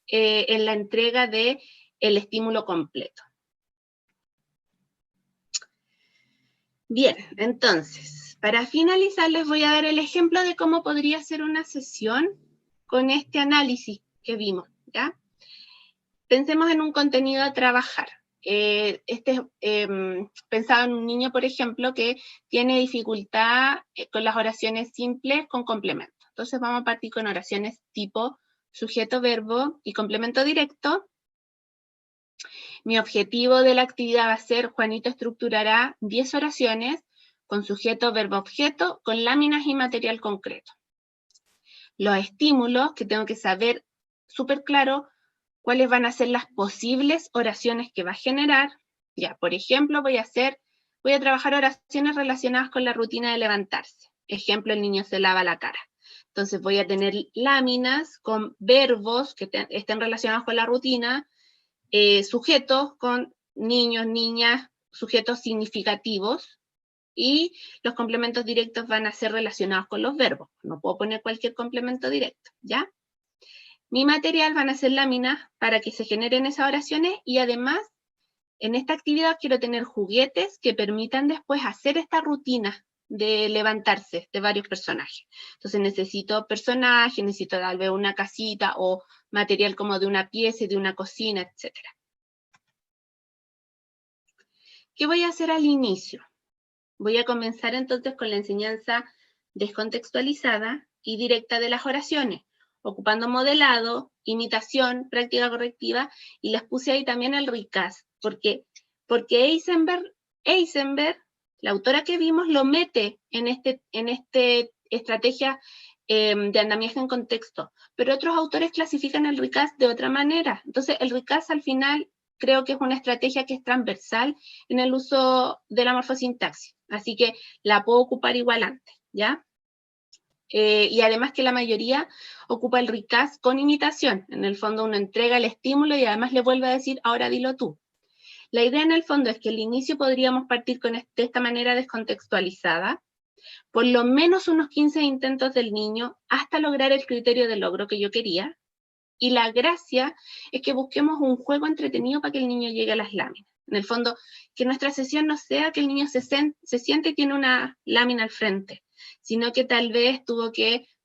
en la entrega del estímulo completo. Bien, entonces, para finalizar les voy a dar el ejemplo de cómo podría ser una sesión con este análisis que vimos, ¿ya? Pensemos en un contenido a trabajar. Pensaba en un niño, por ejemplo, que tiene dificultad con las oraciones simples con complemento. Entonces vamos a partir con oraciones tipo sujeto, verbo y complemento directo. Mi objetivo de la actividad va a ser, Juanito estructurará 10 oraciones con sujeto, verbo, objeto, con láminas y material concreto. los estímulos, que tengo que saber súper claro cuáles van a ser las posibles oraciones que va a generar. Ya, por ejemplo, voy a trabajar oraciones relacionadas con la rutina de levantarse. Ejemplo, el niño se lava la cara. Entonces voy a tener láminas con verbos que estén relacionados con la rutina, sujetos con niños, niñas, sujetos significativos, y los complementos directos van a ser relacionados con los verbos. No puedo poner cualquier complemento directo, ¿ya? Mi material van a ser láminas para que se generen esas oraciones, y además, en esta actividad quiero tener juguetes que permitan después hacer esta rutina de levantarse de varios personajes. Entonces necesito personajes, necesito tal vez una casita o material como de una pieza, de una cocina, etc. ¿Qué voy a hacer al inicio? Voy a comenzar entonces con la enseñanza descontextualizada y directa de las oraciones, ocupando modelado, imitación, práctica correctiva, y les puse ahí también el recast, porque Eisenberg, la autora que vimos, lo mete en este estrategia de andamiaje en contexto, pero otros autores clasifican el recast de otra manera. Entonces el recast al final creo que es una estrategia que es transversal en el uso de la morfosintaxis, así que la puedo ocupar igual antes, ¿ya? Y además que la mayoría ocupa el recast con imitación. En el fondo uno entrega el estímulo y además le vuelve a decir, ahora dilo tú. La idea en el fondo es que el inicio podríamos partir de esta manera descontextualizada, por lo menos unos 15 intentos del niño hasta lograr el criterio de logro que yo quería, y la gracia es que busquemos un juego entretenido para que el niño llegue a las láminas. En el fondo, que nuestra sesión no sea que el niño se siente y tiene una lámina al frente, sino que tal vez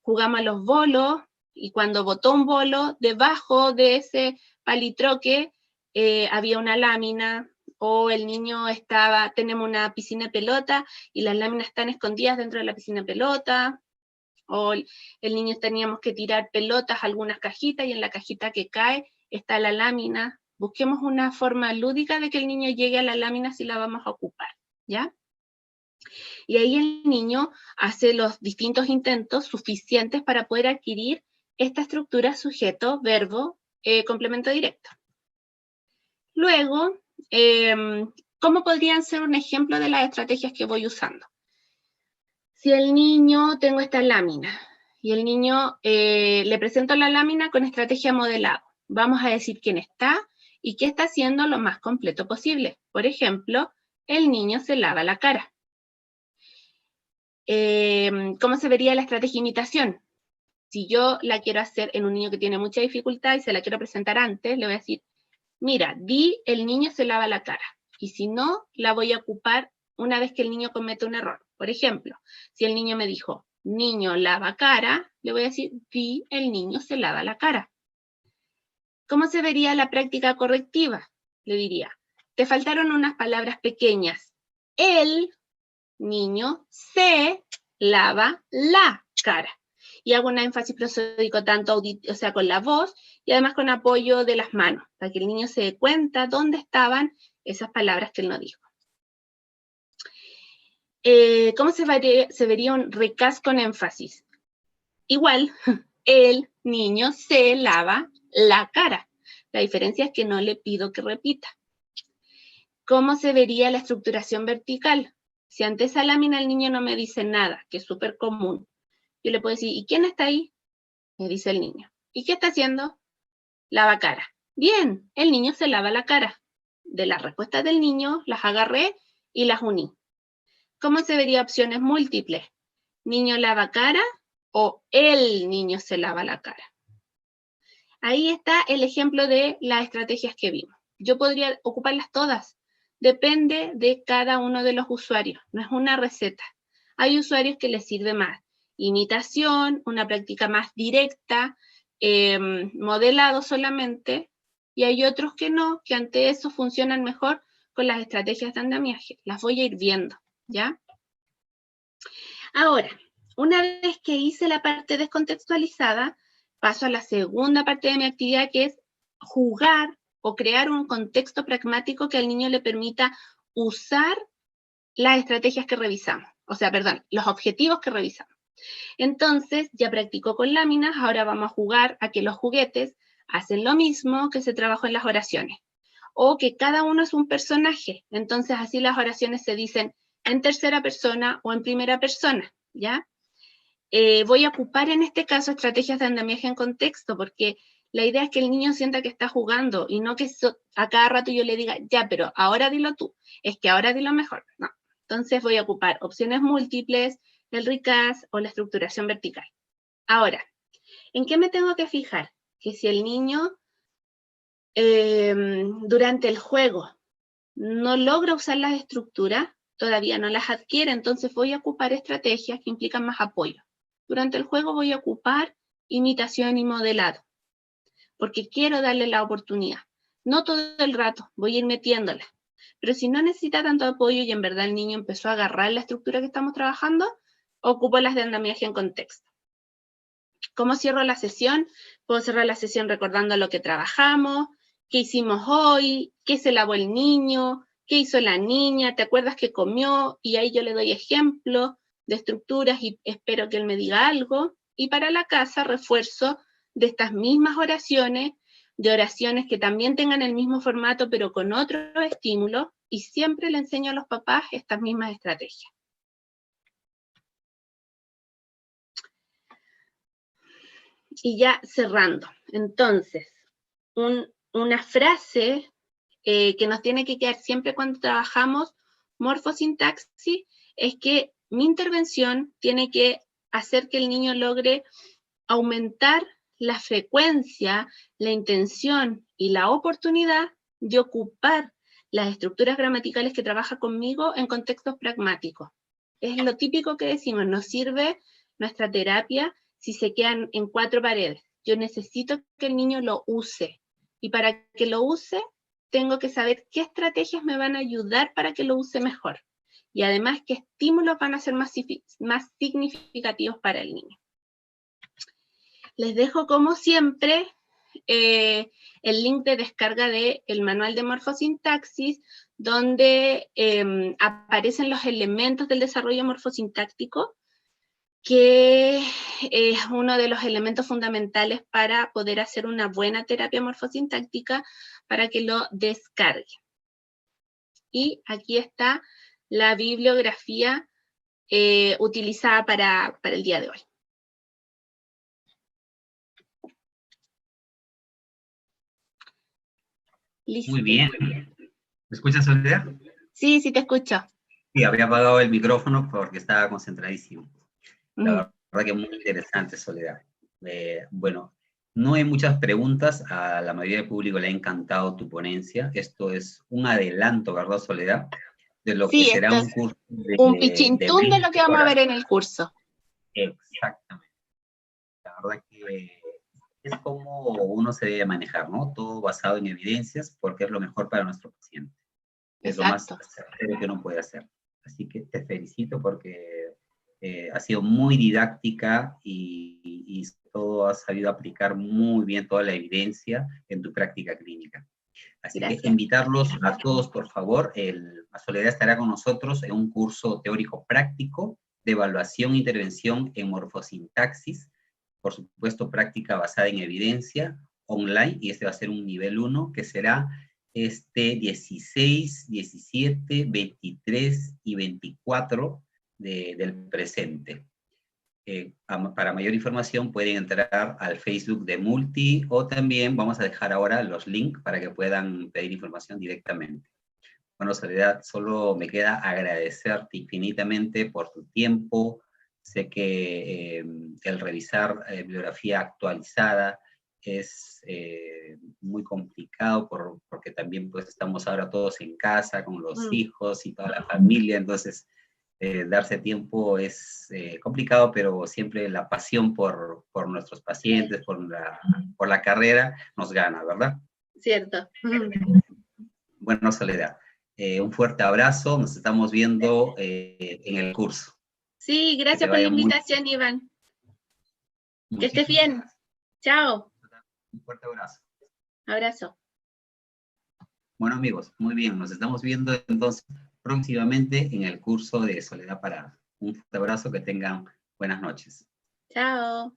jugamos a los bolos, y cuando botó un bolo, debajo de ese palitroque había una lámina, o el niño tenemos una piscina de pelota, y las láminas están escondidas dentro de la piscina de pelota, o el niño teníamos que tirar pelotas a algunas cajitas, y en la cajita que cae está la lámina. Busquemos una forma lúdica de que el niño llegue a la lámina si la vamos a ocupar, ¿ya? Y ahí el niño hace los distintos intentos suficientes para poder adquirir esta estructura sujeto, verbo, complemento directo. Luego, ¿cómo podrían ser un ejemplo de las estrategias que voy usando? Si el niño, tengo esta lámina, y el niño le presento la lámina con estrategia modelado. Vamos a decir quién está y qué está haciendo lo más completo posible. Por ejemplo, el niño se lava la cara. ¿Cómo se vería la estrategia imitación? Si yo la quiero hacer en un niño que tiene mucha dificultad y se la quiero presentar antes, le voy a decir, mira, el niño se lava la cara. Y si no, la voy a ocupar una vez que el niño comete un error. Por ejemplo, si el niño me dijo, niño lava cara, le voy a decir, el niño se lava la cara. ¿Cómo se vería la práctica correctiva? Le diría, te faltaron unas palabras pequeñas. El niño se lava la cara. Y hago un énfasis prosódico tanto con la voz, y además con apoyo de las manos, para que el niño se dé cuenta dónde estaban esas palabras que él no dijo. ¿Cómo se vería un recast con énfasis? Igual, el niño se lava la cara. La diferencia es que no le pido que repita. ¿Cómo se vería la estructuración vertical? Si ante esa lámina el niño no me dice nada, que es súper común, yo le puedo decir, ¿y quién está ahí? Me dice el niño. ¿Y qué está haciendo? Lava cara. Bien, el niño se lava la cara. De las respuestas del niño, las agarré y las uní. ¿Cómo se vería opciones múltiples? ¿Niño lava cara o el niño se lava la cara? Ahí está el ejemplo de las estrategias que vimos. Yo podría ocuparlas todas. Depende de cada uno de los usuarios. No es una receta. Hay usuarios que les sirve más imitación, una práctica más directa, modelado solamente, y hay otros que no, que ante eso funcionan mejor con las estrategias de andamiaje. Las voy a ir viendo, ¿ya? Ahora, una vez que hice la parte descontextualizada, paso a la segunda parte de mi actividad, que es jugar o crear un contexto pragmático que al niño le permita usar las estrategias que revisamos. O sea, perdón, los objetivos que revisamos. Entonces, ya practicó con láminas, ahora vamos a jugar a que los juguetes hacen lo mismo que se trabajó en las oraciones. O que cada uno es un personaje. Entonces, así las oraciones se dicen en tercera persona o en primera persona, ¿ya? Voy a ocupar en este caso estrategias de andamiaje en contexto, porque la idea es que el niño sienta que está jugando y no que a cada rato yo le diga, ya, pero ahora dilo tú, es que ahora dilo mejor. No. Entonces voy a ocupar opciones múltiples, el recast o la estructuración vertical. Ahora, ¿en qué me tengo que fijar? Que si el niño durante el juego no logra usar las estructuras, todavía no las adquiere, entonces voy a ocupar estrategias que implican más apoyo. Durante el juego voy a ocupar imitación y modelado, porque quiero darle la oportunidad. No todo el rato, voy a ir metiéndola. Pero si no necesita tanto apoyo y en verdad el niño empezó a agarrar la estructura que estamos trabajando, ocupo las de andamiaje en contexto. ¿Cómo cierro la sesión? Puedo cerrar la sesión recordando lo que trabajamos, qué hicimos hoy, qué se lavó el niño, qué hizo la niña, ¿te acuerdas que comió? Y ahí yo le doy ejemplos de estructuras y espero que él me diga algo. Y para la casa refuerzo de estas mismas oraciones, de oraciones que también tengan el mismo formato pero con otro estímulo, y siempre le enseño a los papás estas mismas estrategias. Y ya cerrando, entonces, una frase que nos tiene que quedar siempre cuando trabajamos morfosintaxis es que mi intervención tiene que hacer que el niño logre aumentar la frecuencia, la intención y la oportunidad de ocupar las estructuras gramaticales que trabaja conmigo en contextos pragmáticos. Es lo típico que decimos, nos sirve nuestra terapia si se quedan en 4 paredes. Yo necesito que el niño lo use. Y para que lo use, tengo que saber qué estrategias me van a ayudar para que lo use mejor. Y además, qué estímulos van a ser más significativos para el niño. Les dejo, como siempre, el link de descarga del manual de morfosintaxis, donde aparecen los elementos del desarrollo morfosintáctico, que es uno de los elementos fundamentales para poder hacer una buena terapia morfosintáctica, para que lo descargue. Y aquí está la bibliografía utilizada para el día de hoy.
Listo. Muy bien. ¿Me escuchas, Soledad?
Sí, sí te escucho.
Sí, había apagado el micrófono porque estaba concentradísimo. La verdad que muy interesante, Soledad. Bueno, no hay muchas preguntas, a la mayoría del público le ha encantado tu ponencia. Esto es un adelanto, ¿verdad, Soledad? De lo que será un curso de...
un pichintún de lo que vamos a ver en el curso.
Exactamente. La verdad que es como uno se debe manejar, ¿no? Todo basado en evidencias, porque es lo mejor para nuestro paciente. Es lo más certero que uno puede hacer. Así que te felicito porque ha sido muy didáctica y todo has sabido aplicar muy bien toda la evidencia en tu práctica clínica. Así que invitarlos a todos, por favor. La Soledad estará con nosotros en un curso teórico práctico de evaluación e intervención en morfosintaxis, por supuesto práctica basada en evidencia, online, y este va a ser un nivel 1 que será 16, 17, 23 y 24 del presente. Para mayor información pueden entrar al Facebook de Multi, o también vamos a dejar ahora los links para que puedan pedir información directamente. Bueno, Soledad, solo me queda agradecerte infinitamente por tu tiempo. Sé que el revisar bibliografía actualizada es muy complicado porque también pues estamos ahora todos en casa con los hijos y toda la familia, entonces darse tiempo es complicado, pero siempre la pasión por nuestros pacientes, por la carrera, nos gana, ¿verdad?
Cierto.
Bueno, Soledad, un fuerte abrazo, nos estamos viendo en el curso.
Sí, gracias por la invitación, Iván. Que estés bien. Chao.
Un fuerte abrazo.
Abrazo.
Bueno, amigos, muy bien, nos estamos viendo entonces próximamente en el curso de Soledad Parada. Un fuerte abrazo, que tengan Buenas noches.
Chao.